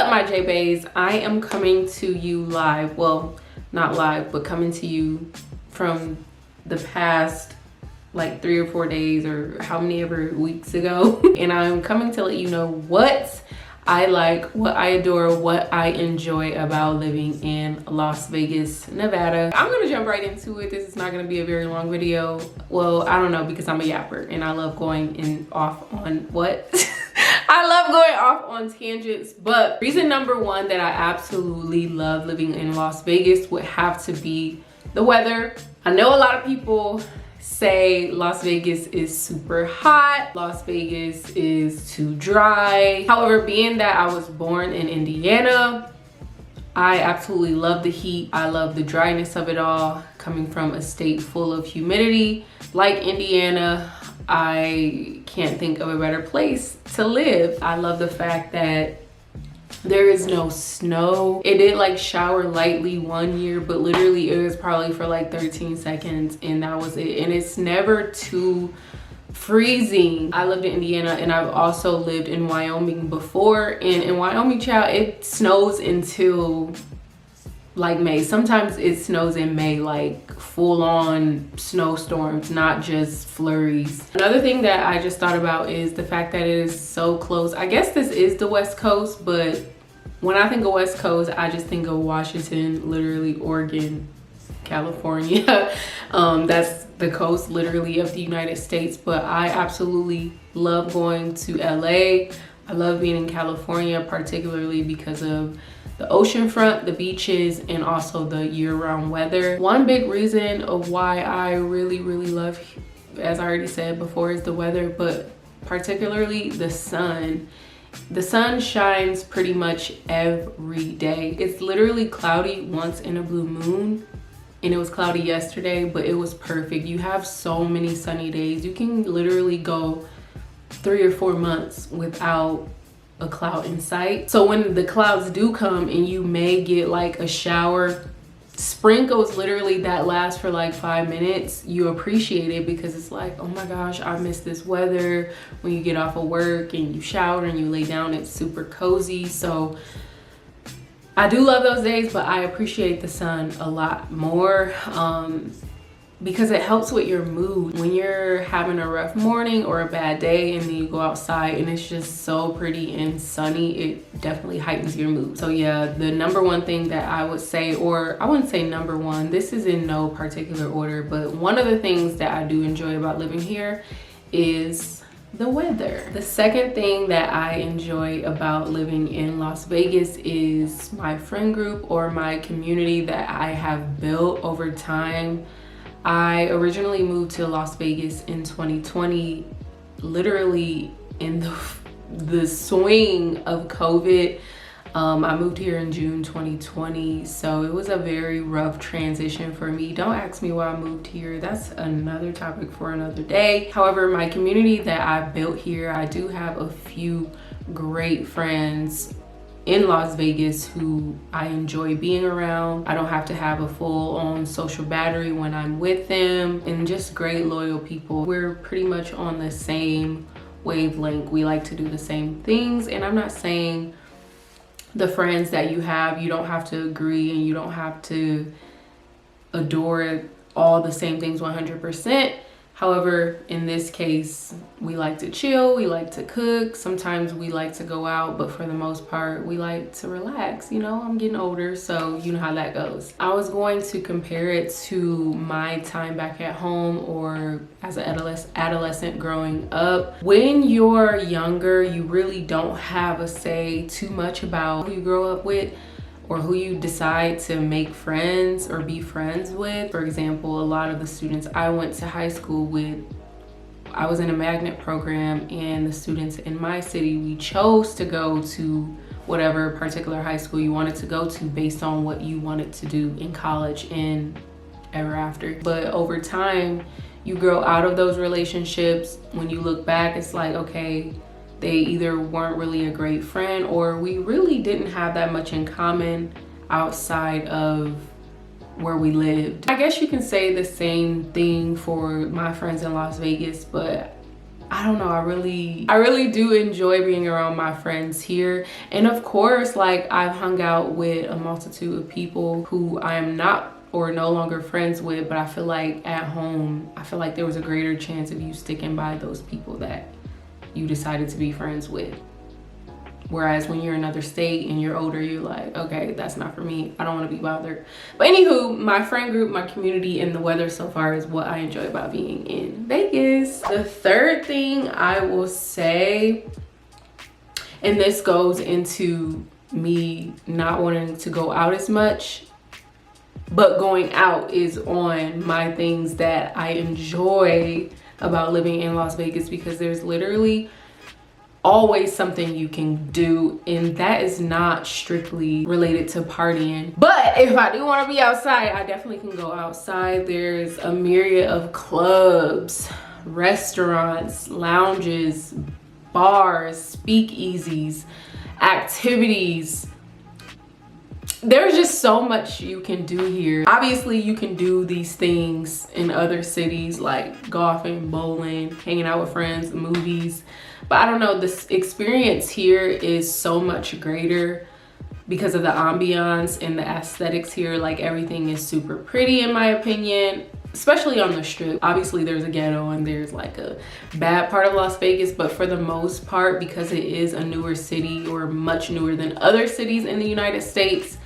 up, my J-Bays? I am coming to you live. Well, not live, but coming to you from the past like 3 or 4 days or how many ever weeks ago. And I'm coming to let you know what I like, what I adore, what I enjoy about living in Las Vegas, Nevada. I'm gonna jump right into it. This is not gonna be a very long video. Well, I don't know, because I'm a yapper and I love going off on what? I love going off on tangents, but reason number one that I absolutely love living in Las Vegas would have to be the weather. I know a lot of people say Las Vegas is super hot, Las Vegas is too dry. However, being that I was born in Indiana, I absolutely love the heat. I love the dryness of it all. Coming from a state full of humidity like Indiana, I can't think of a better place to live. I love the fact that there is no snow. It did like shower lightly one year, but literally it was probably for like 13 seconds and that was it. And it's never too freezing. I lived in Indiana and I've also lived in Wyoming before, and in Wyoming, child, it snows until like May. Sometimes it snows in May, like full-on snowstorms, not just flurries. Another thing that I just thought about is the fact that it is so close. I guess this is the West Coast, but when I think of West Coast, I just think of Washington, literally Oregon, California. That's the coast literally of the United States, but I absolutely love going to LA. I love being in California, particularly because of the ocean front, the beaches, and also the year-round weather. One big reason of why I really love, as I already said before, is the weather, but particularly the sun. The sun shines pretty much every day. It's literally cloudy once in a blue moon, and it was cloudy yesterday, but it was perfect. You have so many sunny days. You can literally go 3 or 4 months without a cloud in sight. So when the clouds do come and you may get like a shower, sprinkles literally that last for like 5 minutes, you appreciate it because it's like, oh my gosh, I miss this weather. When you get off of work and you shower and you lay down, it's super cozy. So I do love those days, but I appreciate the sun a lot more because it helps with your mood. When you're having a rough morning or a bad day and then you go outside and it's just so pretty and sunny, it definitely heightens your mood. So yeah, the number one thing that I would say, or I wouldn't say number one, this is in no particular order, but one of the things that I do enjoy about living here is the weather. The second thing that I enjoy about living in Las Vegas is my friend group or my community that I have built over time. I originally moved to Las Vegas in 2020, literally in the swing of COVID. I moved here in June 2020, so it was a very rough transition for me. Don't ask me why I moved here. That's another topic for another day. However, my community that I built here, I do have a few great friends in Las Vegas who I enjoy being around. I don't have to have a full-on social battery when I'm with them, and just great loyal people. We're pretty much on the same wavelength. We like to do the same things, and I'm not saying the friends that you don't have to agree and you don't have to adore all the same things 100%. However, in this case, we like to chill, we like to cook, sometimes we like to go out, but for the most part, we like to relax. You know, I'm getting older, so you know how that goes. I was going to compare it to my time back at home or as an adolescent growing up. When you're younger, you really don't have a say too much about who you grow up with or who you decide to make friends or be friends with. For example, a lot of the students I went to high school with, I was in a magnet program, and the students in my city, we chose to go to whatever particular high school you wanted to go to based on what you wanted to do in college and ever after. But over time, you grow out of those relationships. When you look back, it's like, okay, they either weren't really a great friend or we really didn't have that much in common outside of where we lived. I guess you can say the same thing for my friends in Las Vegas, but I don't know, I really do enjoy being around my friends here. And of course, like, I've hung out with a multitude of people who I am not or no longer friends with, but I feel like at home, I feel like there was a greater chance of you sticking by those people that you decided to be friends with. Whereas when you're in another state and you're older, you're like, okay, that's not for me. I don't want to be bothered. But anywho, my friend group, my community, and the weather so far is what I enjoy about being in Vegas. The third thing I will say, and this goes into me not wanting to go out as much, but going out is on my things that I enjoy about living in Las Vegas, because there's literally always something you can do, and that is not strictly related to partying. But if I do want to be outside, I definitely can go outside. There's a myriad of clubs, restaurants, lounges, bars, speakeasies, activities. There's just so much you can do here. Obviously, you can do these things in other cities like golfing, bowling, hanging out with friends, movies. But I don't know, this experience here is so much greater because of the ambiance and the aesthetics here. Like, everything is super pretty in my opinion, especially on the Strip. Obviously there's a ghetto and there's like a bad part of Las Vegas, but for the most part, because it is a newer city, or much newer than other cities in the United States,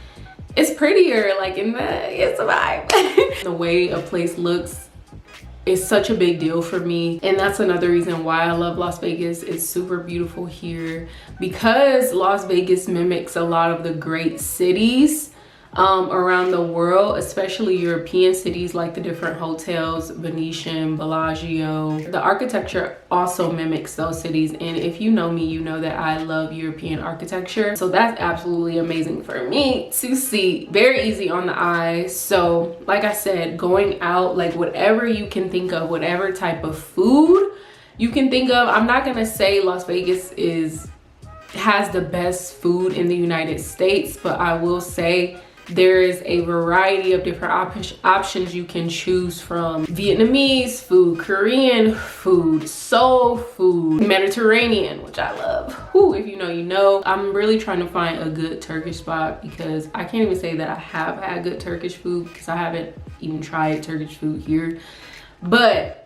it's prettier. Like, it's a vibe. The way a place looks is such a big deal for me, and that's another reason why I love Las Vegas. It's super beautiful here because Las Vegas mimics a lot of the great cities around the world, especially European cities, like the different hotels, Venetian, Bellagio. The architecture also mimics those cities, and if you know me, you know that I love European architecture, so that's absolutely amazing for me to see. Very easy on the eye. So like I said, going out, like whatever you can think of, whatever type of food you can think of. I'm not gonna say Las Vegas has the best food in the United States, but I will say there is a variety of different options you can choose from. Vietnamese food, Korean food, soul food, Mediterranean, which I love. Whew, if you know, you know. I'm really trying to find a good Turkish spot, because I can't even say that I have had good Turkish food because I haven't even tried Turkish food here. But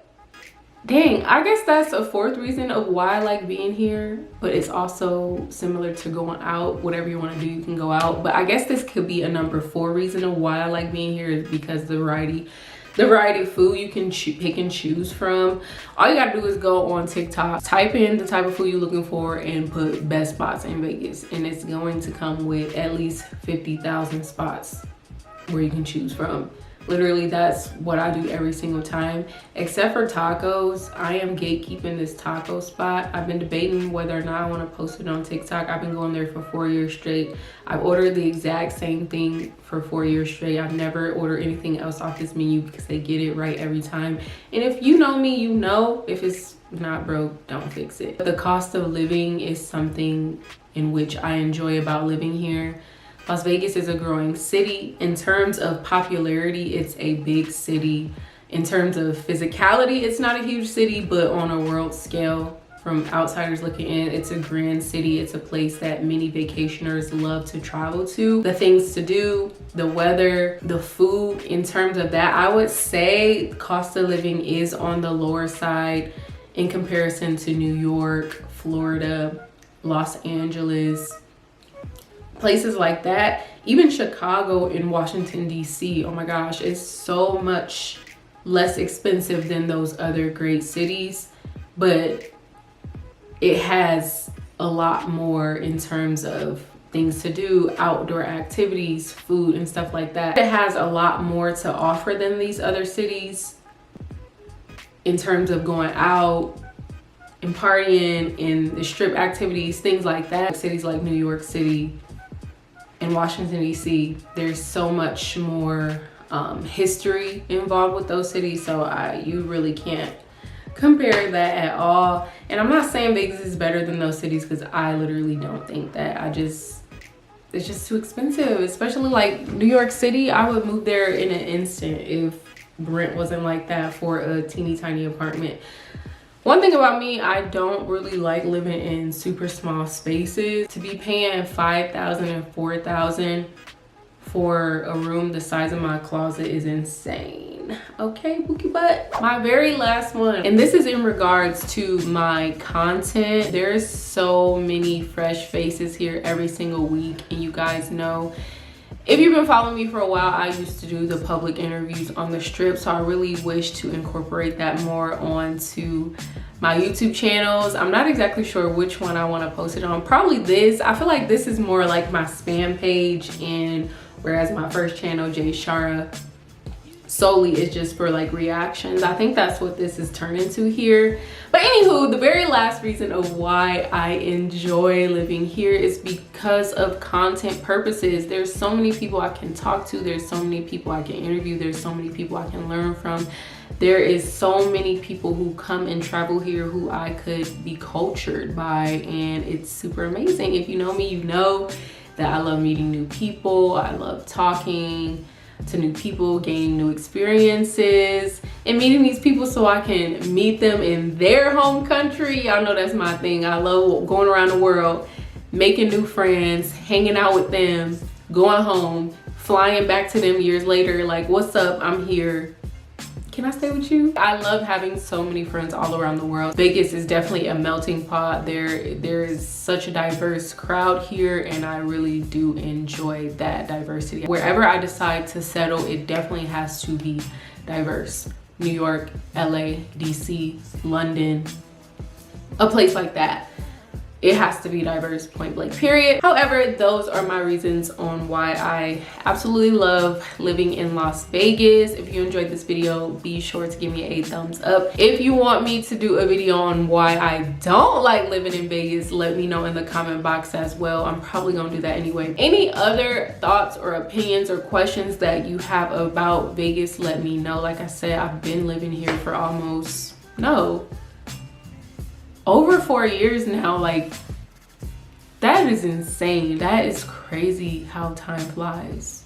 dang, I guess that's a fourth reason of why I like being here, but it's also similar to going out. Whatever you want to do, you can go out. But I guess this could be a number 4 reason of why I like being here, is because the variety of food you can pick and choose from. All you gotta do is go on TikTok, type in the type of food you're looking for, and put best spots in Vegas, and it's going to come with at least 50,000 spots where you can choose from. Literally, that's what I do every single time. Except for tacos, I am gatekeeping this taco spot. I've been debating whether or not I want to post it on TikTok. I've been going there for 4 years straight. I've ordered the exact same thing for 4 years straight. I've never ordered anything else off this menu because they get it right every time. And if you know me, you know if it's not broke, don't fix it. The cost of living is something in which I enjoy about living here. Las Vegas is a growing city. In terms of popularity, it's a big city. In terms of physicality, it's not a huge city, but on a world scale, from outsiders looking in, it's a grand city. It's a place that many vacationers love to travel to. The things to do, the weather, the food, in terms of that, I would say cost of living is on the lower side in comparison to New York, Florida, Los Angeles, places like that. Even Chicago and Washington, D.C., oh my gosh, it's so much less expensive than those other great cities, but it has a lot more in terms of things to do, outdoor activities, food, and stuff like that. It has a lot more to offer than these other cities in terms of going out and partying and the Strip activities, things like that. Cities like New York City and Washington, D.C., there's so much more history involved with those cities, so you really can't compare that at all. And I'm not saying Vegas is better than those cities, because I literally don't think that. It's just too expensive, especially like New York City. I would move there in an instant if rent wasn't like that for a teeny tiny apartment. One thing about me, I don't really like living in super small spaces. To be paying $5,000 and $4,000 for a room the size of my closet is insane. Okay, bookie butt. My very last one, and this is in regards to my content. There's so many fresh faces here every single week, and you guys know, if you've been following me for a while, I used to do the public interviews on the Strip, so I really wish to incorporate that more onto my YouTube channels. I'm not exactly sure which one I want to post it on. Probably this. I feel like this is more like my spam page, and whereas my first channel, Jay Shara, solely is just for like reactions. I think that's what this is turned into here. But anywho, the very last reason of why I enjoy living here is because of content purposes. There's so many people I can talk to. There's so many people I can interview. There's so many people I can learn from. There is so many people who come and travel here who I could be cultured by, and it's super amazing. If you know me, you know that I love meeting new people. I love talking to new people, gaining new experiences, and meeting these people so I can meet them in their home country. Y'all know that's my thing. I love going around the world, making new friends, hanging out with them, going home, flying back to them years later, like, what's up, I'm here. Can I stay with you? I love having so many friends all around the world. Vegas is definitely a melting pot. There is such a diverse crowd here, and I really do enjoy that diversity. Wherever I decide to settle, it definitely has to be diverse. New York, LA, DC, London, a place like that. It has to be diverse, point blank, period. However, those are my reasons on why I absolutely love living in Las Vegas. If you enjoyed this video, be sure to give me a thumbs up. If you want me to do a video on why I don't like living in Vegas, let me know in the comment box as well. I'm probably gonna do that anyway. Any other thoughts or opinions or questions that you have about Vegas, let me know. Like I said, I've been living here for almost, over 4 years now. Like, that is insane. That is crazy how time flies.